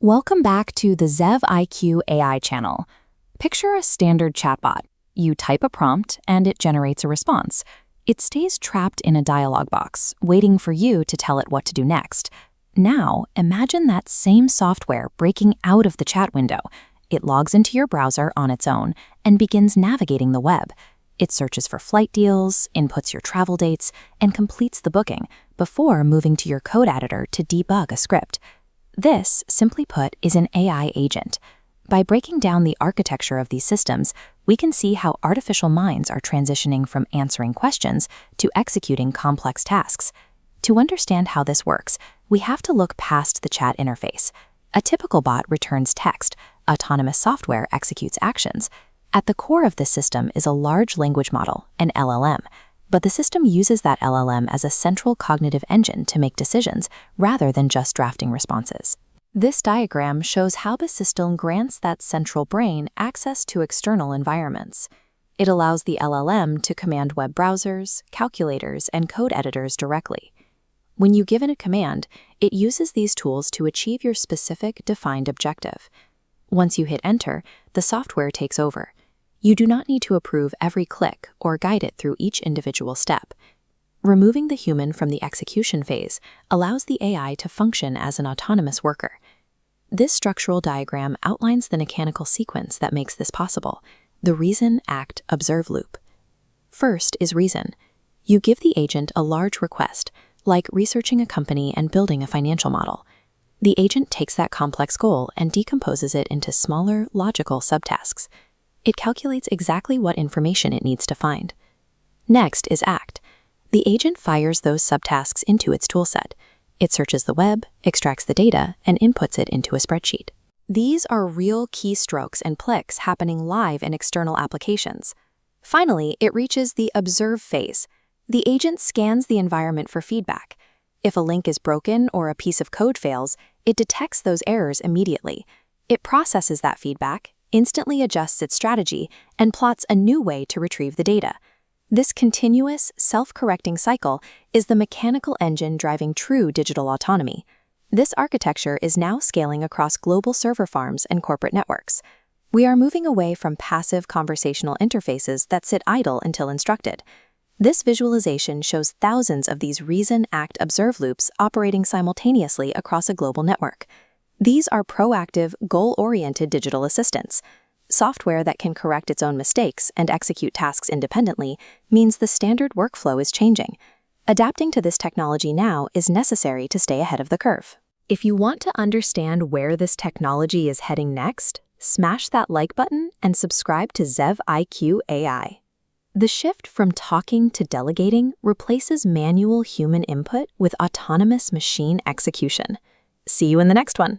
Welcome back to the Zev IQ AI channel. Picture a standard chatbot. You type a prompt and it generates a response. It stays trapped in a dialog box, waiting for you to tell it what to do next. Now, imagine that same software breaking out of the chat window. It logs into your browser on its own and begins navigating the web. It searches for flight deals, inputs your travel dates, and completes the booking before moving to your code editor to debug a script. This, simply put, is an AI agent. By breaking down the architecture of these systems, we can see how artificial minds are transitioning from answering questions to executing complex tasks. To understand how this works, we have to look past the chat interface. A typical bot returns text. Autonomous software executes actions. At the core of this system is a large language model, an LLM. But the system uses that LLM as a central cognitive engine to make decisions, rather than just drafting responses. This diagram shows how the system grants that central brain access to external environments. It allows the LLM to command web browsers, calculators, and code editors directly. When you give it a command, it uses these tools to achieve your specific, defined objective. Once you hit enter, the software takes over. You do not need to approve every click or guide it through each individual step. Removing the human from the execution phase allows the AI to function as an autonomous worker. This structural diagram outlines the mechanical sequence that makes this possible, the reason, act, observe loop. First is reason. You give the agent a large request, like researching a company and building a financial model. The agent takes that complex goal and decomposes it into smaller, logical subtasks. It calculates exactly what information it needs to find. Next is act. The agent fires those subtasks into its toolset. It searches the web, extracts the data, and inputs it into a spreadsheet. These are real keystrokes and clicks happening live in external applications. Finally, it reaches the observe phase. The agent scans the environment for feedback. If a link is broken or a piece of code fails, it detects those errors immediately. It processes that feedback, instantly adjusts its strategy, and plots a new way to retrieve the data. This continuous, self-correcting cycle is the mechanical engine driving true digital autonomy. This architecture is now scaling across global server farms and corporate networks. We are moving away from passive conversational interfaces that sit idle until instructed. This visualization shows thousands of these reason, act, observe loops operating simultaneously across a global network. These are proactive, goal-oriented digital assistants. Software that can correct its own mistakes and execute tasks independently means the standard workflow is changing. Adapting to this technology now is necessary to stay ahead of the curve. If you want to understand where this technology is heading next, smash that like button and subscribe to Zev IQ AI. The shift from talking to delegating replaces manual human input with autonomous machine execution. See you in the next one.